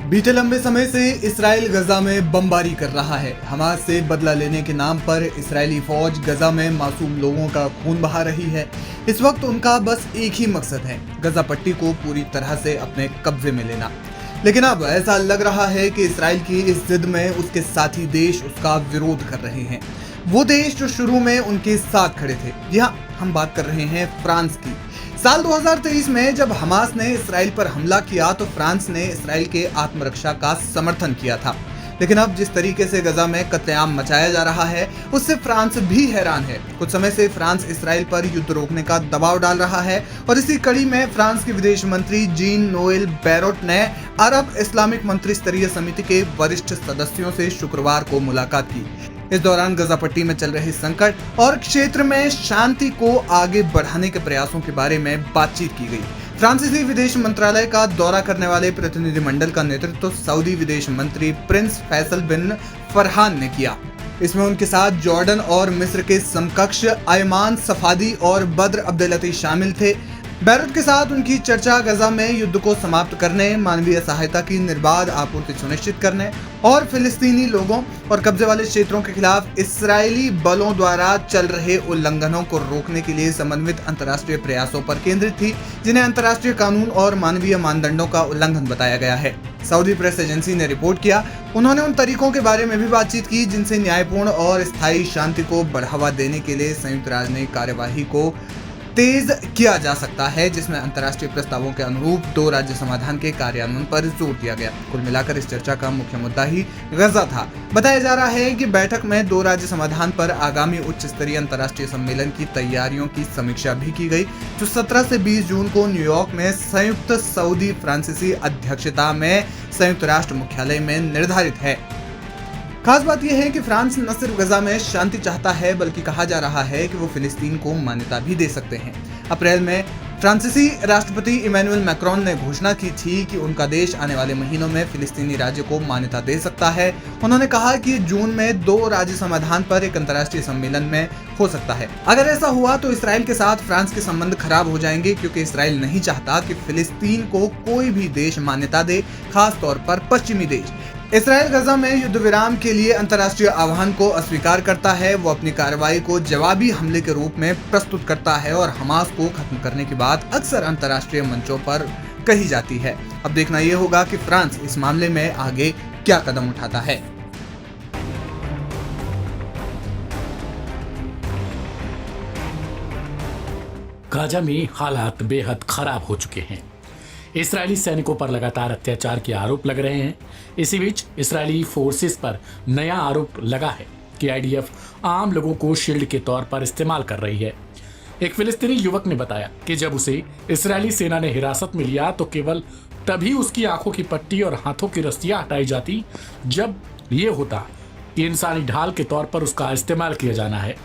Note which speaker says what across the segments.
Speaker 1: बीते लंबे समय से इसराइल गजा में बमबारी कर रहा है। हमास से बदला लेने के नाम पर इसराइली फौज गजा में मासूम लोगों का खून बहा रही है। इस वक्त उनका बस एक ही मकसद है, गजा पट्टी को पूरी तरह से अपने कब्जे में लेना। लेकिन अब ऐसा लग रहा है कि इसराइल की इस जिद में उसके साथी देश उसका विरोध कर रहे हैं। वो देश जो शुरू में उनके साथ खड़े थे। जी हाँ, हम बात कर रहे हैं फ्रांस की। साल 2023 में जब हमास ने इसराइल पर हमला किया तो फ्रांस ने इसराइल के आत्मरक्षा का समर्थन किया था। लेकिन अब जिस तरीके से गजा में कत्लेआम मचाया जा रहा है उससे फ्रांस भी हैरान है। कुछ समय से फ्रांस इसराइल पर युद्ध रोकने का दबाव डाल रहा है और इसी कड़ी में फ्रांस के विदेश मंत्री जीन नोएल बैरोट ने अरब इस्लामिक मंत्री स्तरीय समिति के वरिष्ठ सदस्यों से शुक्रवार को मुलाकात की। इस दौरान गजा पट्टी में चल रहे संकट और क्षेत्र में शांति को आगे बढ़ाने के प्रयासों के बारे में बातचीत की गई। फ्रांसीसी विदेश मंत्रालय का दौरा करने वाले प्रतिनिधिमंडल का नेतृत्व सऊदी विदेश मंत्री प्रिंस फैसल बिन फरहान ने किया। इसमें उनके साथ जॉर्डन और मिस्र के समकक्ष अयमान सफादी और बद्र अब्देलती शामिल थे। बैरोट के साथ उनकी चर्चा गजा में युद्ध को समाप्त करने, मानवीय सहायता की निर्बाध आपूर्ति सुनिश्चित करने और फिलिस्तीनी लोगों और कब्जे वाले क्षेत्रों के खिलाफ इसराइली बलों द्वारा चल रहे उल्लंघनों को रोकने के लिए समन्वित अंतर्राष्ट्रीय प्रयासों पर केंद्रित थी, जिन्हें अंतर्राष्ट्रीय कानून और मानवीय मानदंडों का उल्लंघन बताया गया है। सऊदी प्रेस एजेंसी ने रिपोर्ट किया। उन्होंने उन तरीकों के बारे में भी बातचीत की जिनसे न्यायपूर्ण और स्थायी शांति को बढ़ावा देने के लिए संयुक्त राजनयिक कार्यवाही को तेज किया जा सकता है, जिसमें अंतर्राष्ट्रीय प्रस्तावों के अनुरूप दो राज्य समाधान के कार्यान्वयन पर जोर दिया गया। कुल मिलाकर इस चर्चा का मुख्य मुद्दा ही गजा था। बताया जा रहा है कि बैठक में दो राज्य समाधान पर आगामी उच्च स्तरीय अंतर्राष्ट्रीय सम्मेलन की तैयारियों की समीक्षा भी की गई, जो 17 से 20 जून को न्यूयॉर्क में संयुक्त सऊदी फ्रांसीसी अध्यक्षता में संयुक्त राष्ट्र मुख्यालय में निर्धारित है। खास बात यह है कि फ्रांस न सिर्फ गजा में शांति चाहता है, बल्कि कहा जा रहा है कि वो फिलिस्तीन को मान्यता भी दे सकते हैं। अप्रैल में फ्रांसीसी राष्ट्रपति इमैनुअल मैक्रोन ने घोषणा की थी कि उनका देश आने वाले महीनों में फिलिस्तीनी राज्य को मान्यता दे सकता है। उन्होंने कहा कि जून में दो राज्य समाधान पर एक अंतर्राष्ट्रीय सम्मेलन में हो सकता है। अगर ऐसा हुआ तो इसराइल के साथ फ्रांस के संबंध खराब हो जाएंगे, क्योंकि इसराइल नहीं चाहता कि फिलिस्तीन को कोई भी देश मान्यता दे, खास तौर पर पश्चिमी देश। इसराइल गजा में युद्ध विराम के लिए अंतर्राष्ट्रीय आह्वान को अस्वीकार करता है। वो अपनी कार्रवाई को जवाबी हमले के रूप में प्रस्तुत करता है और हमास को खत्म करने की बात अक्सर अंतर्राष्ट्रीय मंचों पर कही जाती है। अब देखना यह होगा कि फ्रांस इस मामले में आगे क्या कदम उठाता है।
Speaker 2: गाजा में हालात बेहद खराब हो चुके हैं। इजरायली सैनिकों पर लगातार अत्याचार के आरोप लग रहे हैं। इसी बीच इजरायली फोर्सेस पर नया आरोप लगा है कि आईडीएफ आम लोगों को शील्ड के तौर पर इस्तेमाल कर रही है। एक फिलिस्तीनी युवक ने बताया कि जब उसे इजरायली सेना ने हिरासत में लिया तो केवल तभी उसकी आंखों की पट्टी और हाथों की रस्सियां हटाई जाती जब यह होता कि इंसानी ढाल के तौर पर उसका इस्तेमाल किया जाना है।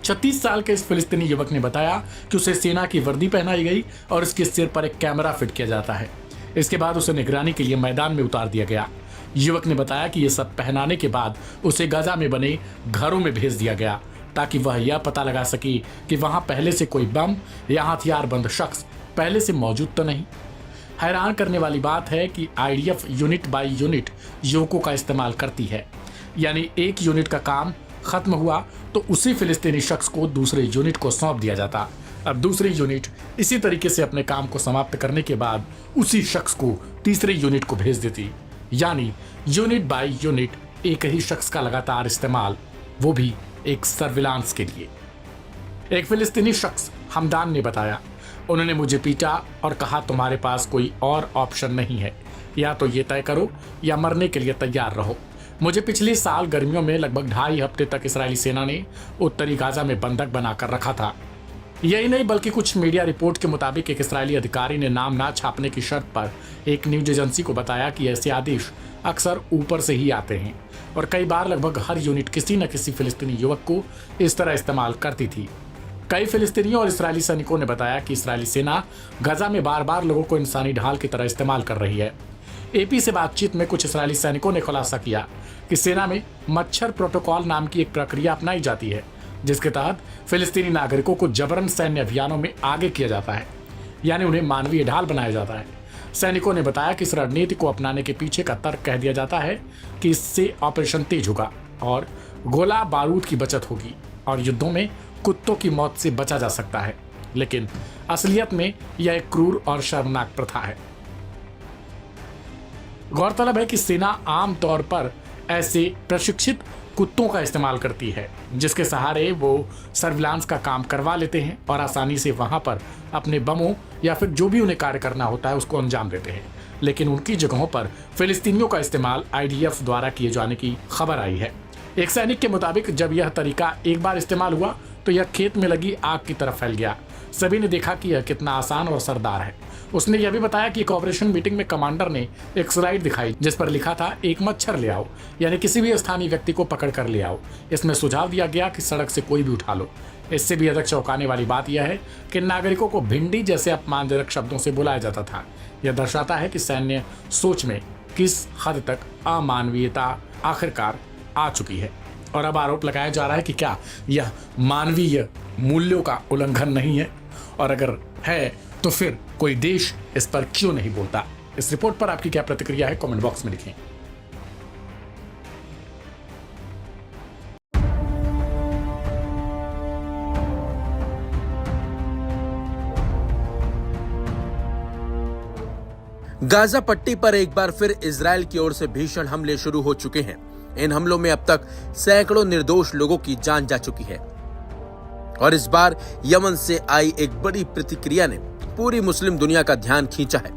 Speaker 2: 36 साल के इस फिलिस्तीनी युवक ने बताया कि उसे सेना की वर्दी पहनाई गई और उसके सिर पर एक कैमरा फिट किया जाता है। इसके बाद उसे निगरानी के लिए मैदान में उतार दिया गया। युवक ने बताया कि यह सब पहनाने के बाद उसे गजा में बने घरों में भेज दिया गया ताकि वह यह पता लगा सके कि वहां पहले से कोई बम या हथियारबंद शख्स पहले से मौजूद तो नहीं। हैरान करने वाली बात है कि आईडीएफ यूनिट बाय यूनिट युवकों का इस्तेमाल करती है, यानी एक यूनिट का काम खत्म हुआ तो उसी फिलिस्तीनी शख्स को दूसरे यूनिट को सौंप दिया जाता। अब दूसरी यूनिट इसी तरीके से अपने काम को समाप्त करने के बाद उसी शख्स को तीसरे यूनिट को भेज देती, यानी यूनिट बाय यूनिट एक ही शख्स का लगातार इस्तेमाल, वो भी एक सर्विलांस के लिए। एक फिलिस्तीनी शख्स हमदान ने बताया, उन्होंने मुझे पीटा और कहा तुम्हारे पास कोई और ऑप्शन नहीं है, या तो ये तय करो या मरने के लिए तैयार रहो। मुझे पिछले साल गर्मियों में लगभग 2.5 हफ्ते तक इजरायली सेना ने उत्तरी गाजा में बंधक बनाकर रखा था। यही नहीं बल्कि कुछ मीडिया रिपोर्ट के मुताबिक एक इजरायली अधिकारी ने नाम ना छापने की शर्त पर एक न्यूज एजेंसी को बताया कि ऐसे आदेश अक्सर ऊपर से ही आते हैं और कई बार लगभग हर यूनिट किसी न किसी फिलिस्तीनी युवक को इस तरह इस्तेमाल करती थी। कई फिलिस्तीनियों और इजरायली सैनिकों ने बताया कि इजरायली सेना गजा में बार बार लोगों को इंसानी ढाल की तरह इस्तेमाल कर रही है। एपी से बातचीत में कुछ इजरायली सैनिकों ने खुलासा किया कि सेना में मच्छर प्रोटोकॉल नाम की एक प्रक्रिया अपनाई जाती है, जिसके तहत फिलिस्तीनी नागरिकों को जबरन सैन्य अभियानों में आगे किया जाता है, यानी उन्हें मानवीय ढाल बनाया जाता है। सैनिकों ने बताया कि इस रणनीति को अपनाने के पीछे का तर्क कह दिया जाता है कि इससे ऑपरेशन तेज होगा और गोला बारूद की बचत होगी और युद्धों में कुत्तों की मौत से बचा जा सकता है। लेकिन असलियत में यह एक क्रूर और शर्मनाक प्रथा है। गौरतलब है कि सेना आमतौर पर ऐसे प्रशिक्षित कुत्तों का इस्तेमाल करती है जिसके सहारे वो सर्विलांस का काम करवा लेते हैं और आसानी से वहां पर अपने बमों या फिर जो भी उन्हें कार्य करना होता है उसको अंजाम देते हैं। लेकिन उनकी जगहों पर फिलिस्तीनियों का इस्तेमाल IDF द्वारा किए जाने की खबर आई है। एक सैनिक के मुताबिक जब यह तरीका एक बार इस्तेमाल हुआ तो यह खेत में लगी आग की तरफ फैल गया। सभी ने देखा कि यह कितना आसान और असरदार है। उसने यह भी बताया कि एक ऑपरेशन मीटिंग में कमांडर ने एक स्लाइड दिखाई जिस पर लिखा था एक मच्छर ले आओ, यानी किसी भी स्थानीय व्यक्ति को पकड़ कर ले आओ। इसमें सुझाव दिया गया कि सड़क से कोई भी उठा लो। इससे भी अधिक चौंकाने वाली बात यह है कि नागरिकों को भिंडी जैसे अपमानजनक शब्दों से बुलाया जाता था। यह दर्शाता है कि सैन्य सोच में किस हद तक अमानवीयता आखिरकार आ चुकी है। और अब आरोप लगाया जा रहा है कि क्या यह मानवीय मूल्यों का उल्लंघन नहीं है, और अगर है तो फिर कोई देश इस पर क्यों नहीं बोलता। इस रिपोर्ट पर आपकी क्या प्रतिक्रिया है, कमेंट बॉक्स में लिखें।
Speaker 3: गाजा पट्टी पर एक बार फिर इजराइल की ओर से भीषण हमले शुरू हो चुके हैं। इन हमलों में अब तक सैकड़ों निर्दोष लोगों की जान जा चुकी है और इस बार यमन से आई एक बड़ी प्रतिक्रिया ने पूरी मुस्लिम दुनिया का ध्यान खींचा है।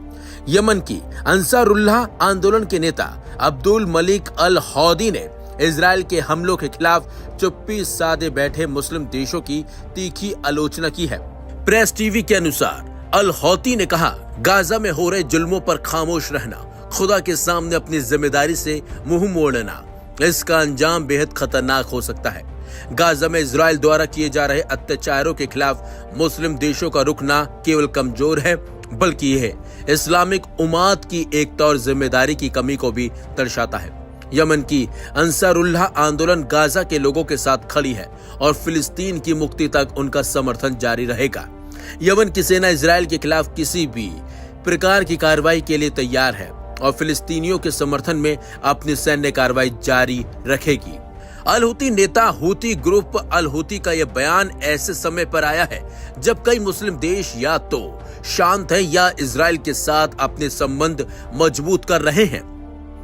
Speaker 3: यमन की अंसारुल्लाह आंदोलन के नेता अब्दुल मलिक अल हौदी ने इजराइल के हमलों के खिलाफ चुप्पी साधे बैठे मुस्लिम देशों की तीखी आलोचना की है। प्रेस टीवी के अनुसार अल हौती ने कहा, गाजा में हो रहे जुल्मों पर खामोश रहना, खुदा के सामने अपनी जिम्मेदारी से मुंह मोड़ना, इसका अंजाम बेहद खतरनाक हो सकता है। गाजा में इजराइल द्वारा किए जा रहे अत्याचारों के खिलाफ मुस्लिम देशों का रुख न केवल कमजोर है बल्कि यह इस्लामिक उम्मत की एकता और जिम्मेदारी की कमी को भी दर्शाता है। यमन की अंसारुल्लाह आंदोलन गाजा के लोगों के साथ खड़ी है और फिलिस्तीन की मुक्ति तक उनका समर्थन जारी रहेगा। यमन की सेना इजराइल के खिलाफ किसी भी प्रकार की कार्रवाई के लिए तैयार है और फिलिस्तीनियों के समर्थन में अपनी सैन्य कार्रवाई जारी रखेगी। अल हूती नेता हूती ग्रुप अल हूती का यह बयान ऐसे समय पर आया है जब कई मुस्लिम देश या तो शांत हैं या इजराइल के साथ अपने संबंध मजबूत कर रहे हैं।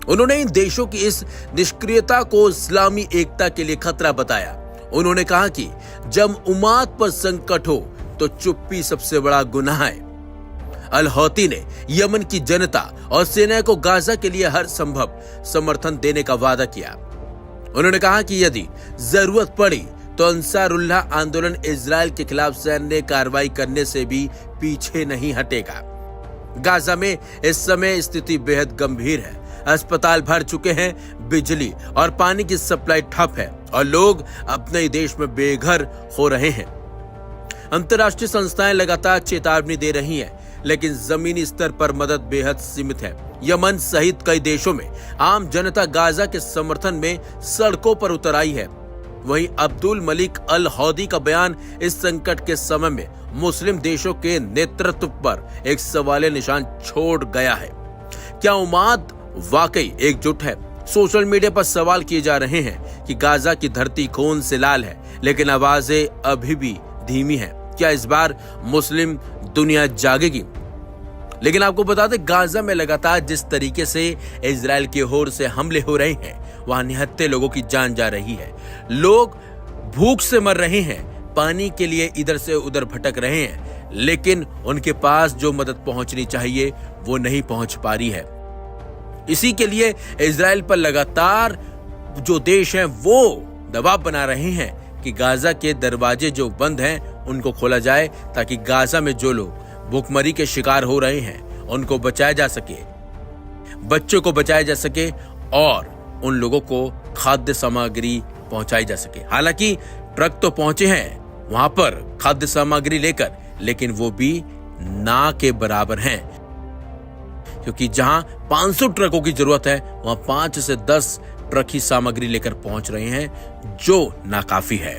Speaker 3: उन्होंने इन देशों की इस निष्क्रियता को इस्लामी एकता के लिए खतरा बताया। उन्होंने कहा कि जब उम्मत पर संकट हो तो चुप्पी सबसे बड़ा गुनाह है। अल हौती ने यमन की जनता और सेना को गाजा के लिए हर संभव समर्थन देने का वादा किया। उन्होंने कहा कि यदि जरूरत पड़ी तो अंसारुल्लाह आंदोलन इजराइल के खिलाफ सैन्य कार्रवाई करने से भी पीछे नहीं हटेगा। गाजा में इस समय स्थिति बेहद गंभीर है। अस्पताल भर चुके हैं, बिजली और पानी की सप्लाई ठप है और लोग अपने ही देश में बेघर हो रहे हैं। अंतर्राष्ट्रीय संस्थाएं लगातार चेतावनी दे रही हैं, लेकिन जमीनी स्तर पर मदद बेहद सीमित है। यमन सहित कई देशों में आम जनता गाजा के समर्थन में सड़कों पर उतर आई है। वहीं अब्दुल मलिक अल हौदी का बयान इस संकट के समय में मुस्लिम देशों के नेतृत्व पर एक सवालिया निशान छोड़ गया है। क्या उम्मत वाकई एकजुट है? सोशल मीडिया पर सवाल किए जा रहे हैं कि गाजा की धरती खून से लाल है, लेकिन आवाजें अभी भी धीमी है। क्या इस बार मुस्लिम दुनिया जागेगी? लेकिन आपको बता दें, गाजा में लगातार जिस तरीके से इजराइल की ओर से हमले हो रहे हैं, वहां निहत्थे लोगों की जान जा रही है। लोग भूख से मर रहे हैं, पानी के लिए इधर से उधर भटक रहे हैं, लेकिन उनके पास जो मदद पहुंचनी चाहिए वो नहीं पहुंच पा रही है। इसी के लिए इजराइल पर लगातार जो देश हैं वो दबाव बना रहे हैं कि गाजा के दरवाजे जो बंद हैं उनको खोला जाए, ताकि गाजा में जो लोग भूखमरी के शिकार हो रहे हैं उनको बचाया जा सके, बच्चों को बचाया जा सके और उन लोगों को खाद्य सामग्री पहुंचाई जा सके। हालांकि ट्रक तो पहुंचे हैं वहां पर खाद्य सामग्री लेकर, लेकिन वो भी ना के बराबर हैं, क्योंकि जहां 500 ट्रकों की जरूरत है वहां 5 से 10 ट्रक ही सामग्री लेकर पहुंच रहे हैं, जो नाकाफी है।